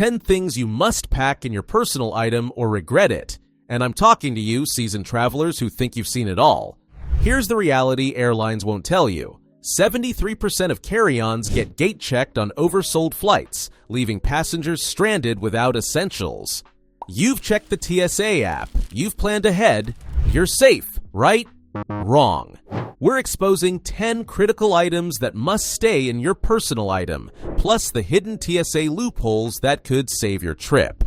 10 things you must pack in your personal item or regret it. And I'm talking to you, seasoned travelers who think you've seen it all. Here's the reality airlines won't tell you. 73% of carry-ons get gate-checked on oversold flights, leaving passengers stranded without essentials. You've checked the TSA app, you've planned ahead, you're safe, right? Wrong. We're exposing 10 critical items that must stay in your personal item, plus the hidden TSA loopholes that could save your trip.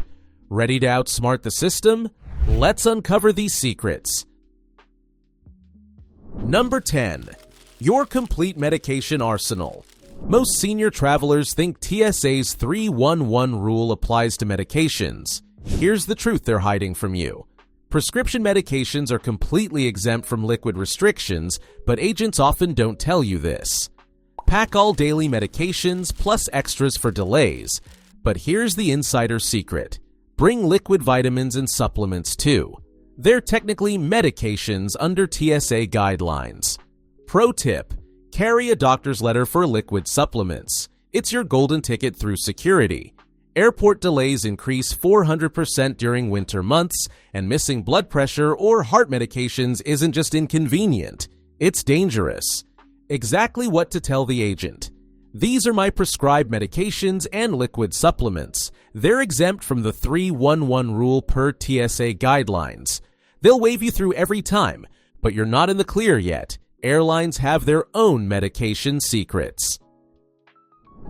Ready to outsmart the system? Let's uncover these secrets. Number 10. Your complete medication arsenal. Most senior travelers think TSA's 311 rule applies to medications. Here's the truth they're hiding from you. Prescription medications are completely exempt from liquid restrictions, but agents often don't tell you this. Pack all daily medications plus extras for delays. But here's the insider secret. Bring liquid vitamins and supplements too. They're technically medications under TSA guidelines. Pro tip: carry a doctor's letter for liquid supplements. It's your golden ticket through security. Airport delays increase 400% during winter months, and missing blood pressure or heart medications isn't just inconvenient, it's dangerous. Exactly what to tell the agent. These are my prescribed medications and liquid supplements. They're exempt from the 311 rule per TSA guidelines. They'll wave you through every time, but you're not in the clear yet. Airlines have their own medication secrets.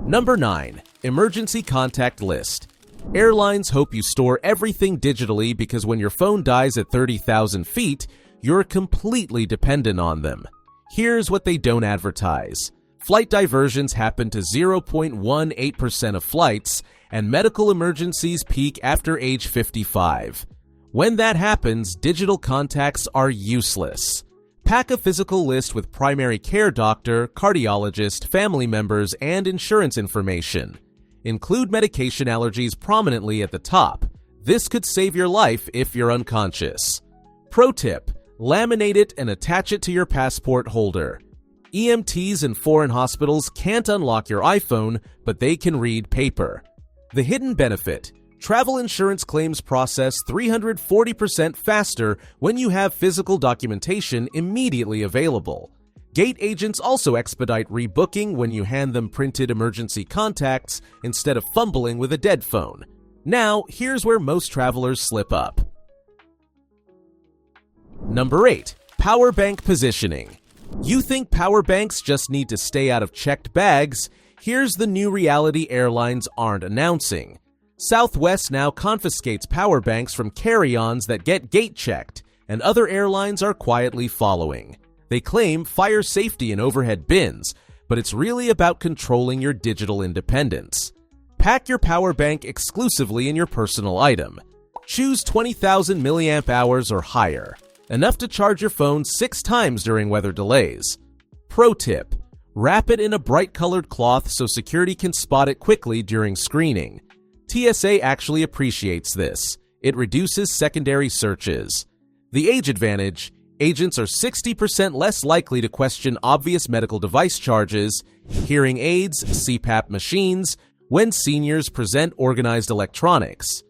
Number 9. Emergency contact list. Airlines hope you store everything digitally because when your phone dies at 30,000 feet, you're completely dependent on them. Here's what they don't advertise. Flight diversions happen to 0.18% of flights, and medical emergencies peak after age 55. When that happens, digital contacts are useless. Pack a physical list with primary care doctor, cardiologist, family members, and insurance information. Include medication allergies prominently at the top. This could save your life if you're unconscious. Pro tip: laminate it and attach it to your passport holder. EMTs in foreign hospitals can't unlock your iPhone, but they can read paper. The hidden benefit: travel insurance claims process 340% faster when you have physical documentation immediately available. Gate agents also expedite rebooking when you hand them printed emergency contacts instead of fumbling with a dead phone. Now, here's where most travelers slip up. Number 8. Power bank positioning. You think power banks just need to stay out of checked bags? Here's the new reality airlines aren't announcing. Southwest now confiscates power banks from carry-ons that get gate-checked, and other airlines are quietly following. They claim fire safety in overhead bins, but it's really about controlling your digital independence. Pack your power bank exclusively in your personal item. Choose 20,000 milliamp hours or higher, enough to charge your phone 6 times during weather delays. Pro tip: wrap it in a bright-colored cloth so security can spot it quickly during screening. TSA actually appreciates this. It reduces secondary searches. The age advantage: agents are 60% less likely to question obvious medical device charges, hearing aids, CPAP machines, when seniors present organized electronics.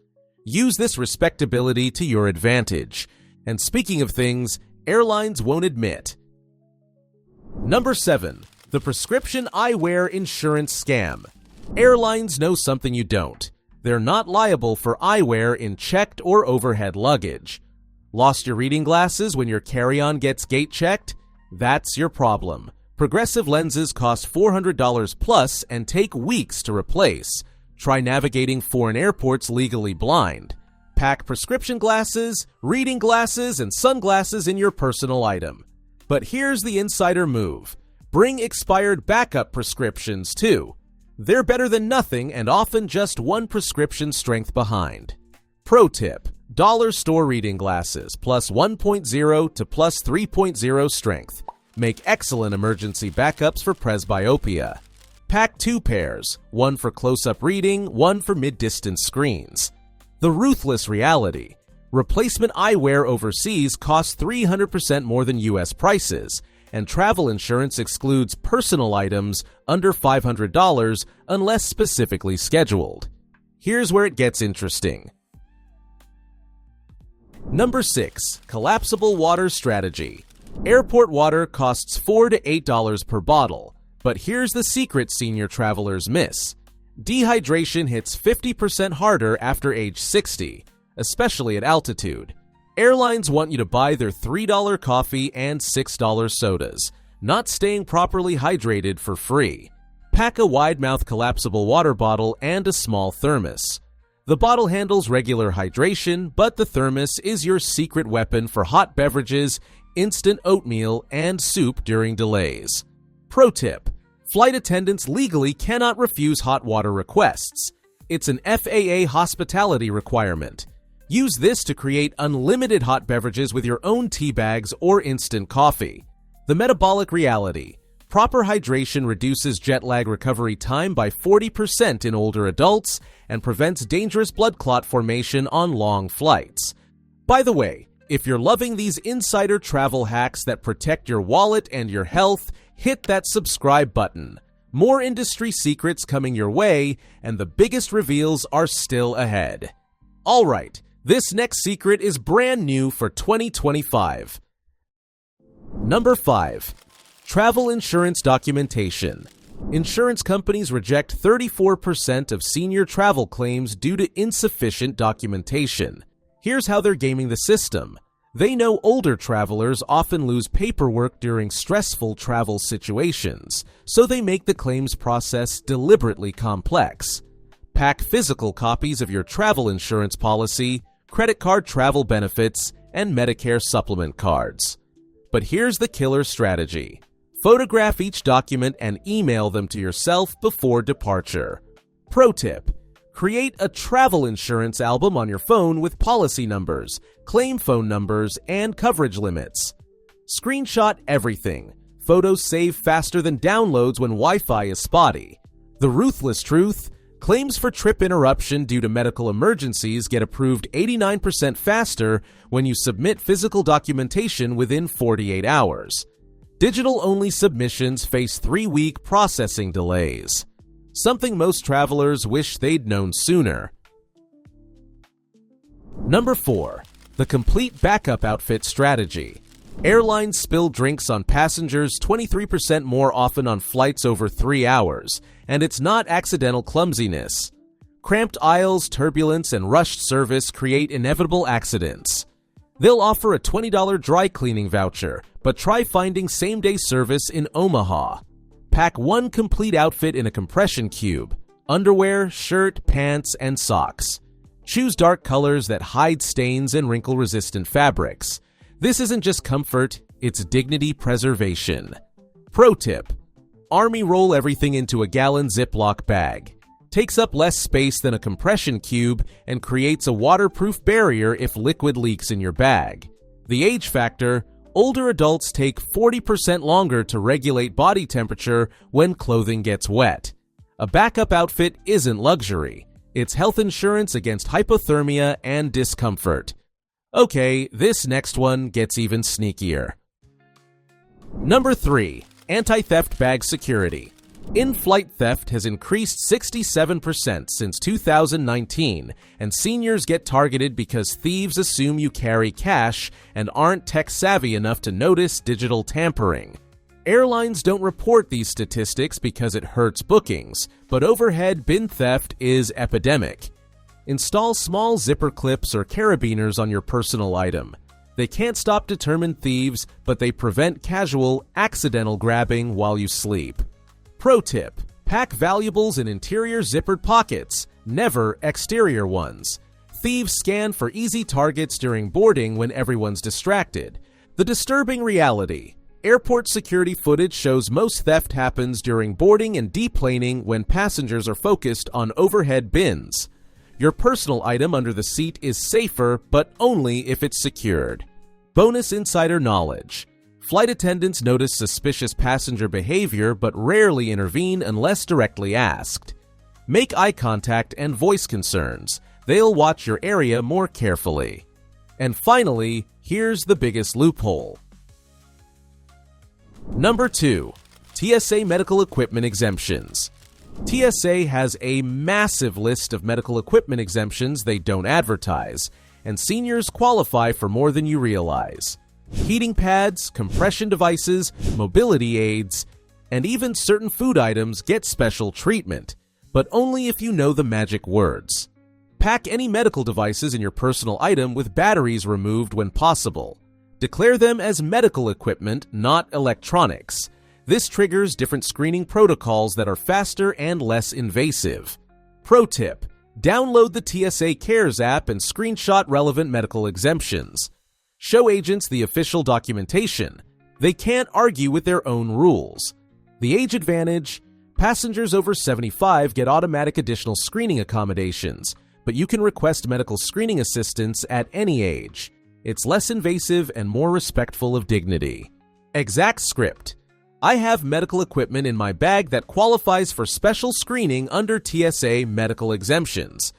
Use this respectability to your advantage. And speaking of things airlines won't admit. Number 7. The prescription eyewear insurance scam. Airlines know something you don't. They're not liable for eyewear in checked or overhead luggage. Lost your reading glasses when your carry-on gets gate-checked? That's your problem. Progressive lenses cost $400 plus and take weeks to replace. Try navigating foreign airports legally blind. Pack prescription glasses, reading glasses, and sunglasses in your personal item. But here's the insider move. Bring expired backup prescriptions too. They're better than nothing and often just one prescription strength behind. Pro tip: dollar store reading glasses plus 1.0 to plus 3.0 strength. Make excellent emergency backups for presbyopia. Pack 2 pairs, one for close-up reading, one for mid-distance screens. The ruthless reality: replacement eyewear overseas costs 300% more than US prices, and travel insurance excludes personal items under $500 unless specifically scheduled. Here's where it gets interesting. Number 6. Collapsible water strategy. Airport water costs $4 to $8 per bottle, but here's the secret senior travelers miss. Dehydration hits 50% harder after age 60, especially at altitude. Airlines want you to buy their $3 coffee and $6 sodas, not staying properly hydrated for free. Pack a wide-mouth collapsible water bottle and a small thermos. The bottle handles regular hydration, but the thermos is your secret weapon for hot beverages, instant oatmeal, and soup during delays. Pro tip: flight attendants legally cannot refuse hot water requests. It's an FAA hospitality requirement. Use this to create unlimited hot beverages with your own tea bags or instant coffee. The metabolic reality: proper hydration reduces jet lag recovery time by 40% in older adults and prevents dangerous blood clot formation on long flights. By the way, if you're loving these insider travel hacks that protect your wallet and your health, hit that subscribe button. More industry secrets coming your way, and the biggest reveals are still ahead. All right, this next secret is brand new for 2025. Number 5. Travel insurance documentation. Insurance companies reject 34% of senior travel claims due to insufficient documentation. Here's how they're gaming the system. They know older travelers often lose paperwork during stressful travel situations, so they make the claims process deliberately complex. Pack physical copies of your travel insurance policy, credit card travel benefits, and Medicare supplement cards. But here's the killer strategy. Photograph each document and email them to yourself before departure. Pro tip: create a travel insurance album on your phone with policy numbers, claim phone numbers, and coverage limits. Screenshot everything. Photos save faster than downloads when Wi-Fi is spotty. The ruthless truth: claims for trip interruption due to medical emergencies get approved 89% faster when you submit physical documentation within 48 hours. Digital-only submissions face 3-week processing delays. Something most travelers wish they'd known sooner. Number 4. The complete backup outfit strategy. Airlines spill drinks on passengers 23% more often on flights over 3 hours, and it's not accidental clumsiness. Cramped aisles, turbulence, and rushed service create inevitable accidents. They'll offer a $20 dry cleaning voucher, but try finding same-day service in Omaha. Pack one complete outfit in a compression cube: underwear, shirt, pants, and socks. Choose dark colors that hide stains and wrinkle-resistant fabrics. This isn't just comfort, it's dignity preservation. Pro tip: Army roll everything into a gallon Ziploc bag. Takes up less space than a compression cube and creates a waterproof barrier if liquid leaks in your bag. The age factor: older adults take 40% longer to regulate body temperature when clothing gets wet. A backup outfit isn't luxury. It's health insurance against hypothermia and discomfort. Okay, this next one gets even sneakier. Number 3. Anti-theft bag security. In-flight theft has increased 67% since 2019, and seniors get targeted because thieves assume you carry cash and aren't tech-savvy enough to notice digital tampering. Airlines don't report these statistics because it hurts bookings, but overhead bin theft is epidemic. Install small zipper clips or carabiners on your personal item. They can't stop determined thieves, but they prevent casual, accidental grabbing while you sleep. Pro tip: pack valuables in interior zippered pockets, never exterior ones. Thieves scan for easy targets during boarding when everyone's distracted. The disturbing reality: airport security footage shows most theft happens during boarding and deplaning when passengers are focused on overhead bins. Your personal item under the seat is safer, but only if it's secured. Bonus insider knowledge: flight attendants notice suspicious passenger behavior but rarely intervene unless directly asked. Make eye contact and voice concerns. They'll watch your area more carefully. And finally, here's the biggest loophole. Number 2. TSA medical equipment exemptions. TSA has a massive list of medical equipment exemptions they don't advertise, and seniors qualify for more than you realize. Heating pads, compression devices, mobility aids, and even certain food items get special treatment, but only if you know the magic words. Pack any medical devices in your personal item with batteries removed when possible. Declare them as medical equipment, not electronics. This triggers different screening protocols that are faster and less invasive. Pro tip: download the TSA Cares app and screenshot relevant medical exemptions. Show agents the official documentation. They can't argue with their own rules. The age advantage: passengers over 75 get automatic additional screening accommodations, but you can request medical screening assistance at any age. It's less invasive and more respectful of dignity. Exact script: I have medical equipment in my bag that qualifies for special screening under TSA medical exemptions.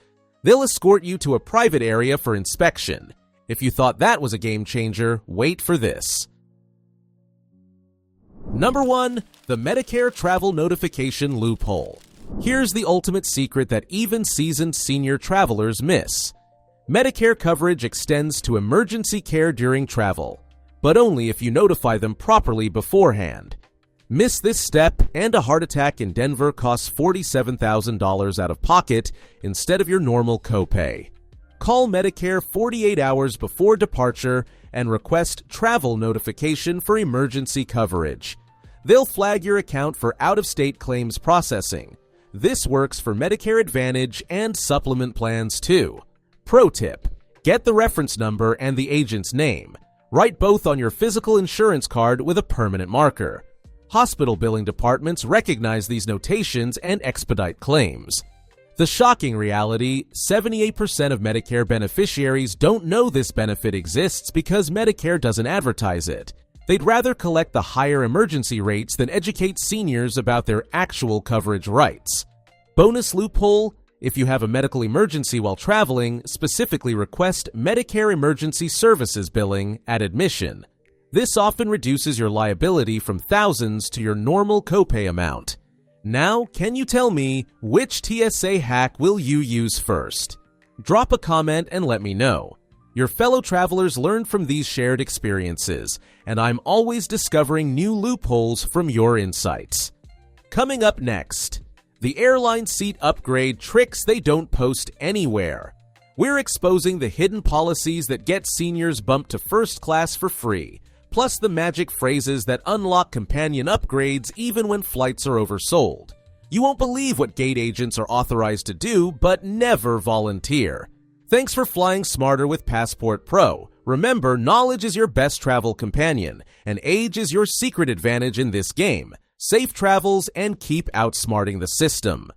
They'll escort you to a private area for inspection. If you thought that was a game changer, wait for this. Number 1. The Medicare Travel Notification Loophole. Here's the ultimate secret that even seasoned senior travelers miss. Medicare coverage extends to emergency care during travel, but only if you notify them properly beforehand. Miss this step, and a heart attack in Denver costs $47,000 out of pocket instead of your normal copay. Call Medicare 48 hours before departure and request travel notification for emergency coverage. They'll flag your account for out-of-state claims processing. This works for Medicare Advantage and supplement plans too. Pro tip: get the reference number and the agent's name. Write both on your physical insurance card with a permanent marker. Hospital billing departments recognize these notations and expedite claims. The shocking reality: 78% of Medicare beneficiaries don't know this benefit exists because Medicare doesn't advertise it. They'd rather collect the higher emergency rates than educate seniors about their actual coverage rights. Bonus loophole: if you have a medical emergency while traveling, specifically request Medicare Emergency Services billing at admission. This often reduces your liability from thousands to your normal copay amount. Now, can you tell me, which TSA hack will you use first? Drop a comment and let me know. Your fellow travelers learn from these shared experiences, and I'm always discovering new loopholes from your insights. Coming up next, the airline seat upgrade tricks they don't post anywhere. We're exposing the hidden policies that get seniors bumped to first class for free, plus the magic phrases that unlock companion upgrades even when flights are oversold. You won't believe what gate agents are authorized to do, but never volunteer. Thanks for flying smarter with Passport Pro. Remember, knowledge is your best travel companion, and age is your secret advantage in this game. Safe travels and keep outsmarting the system.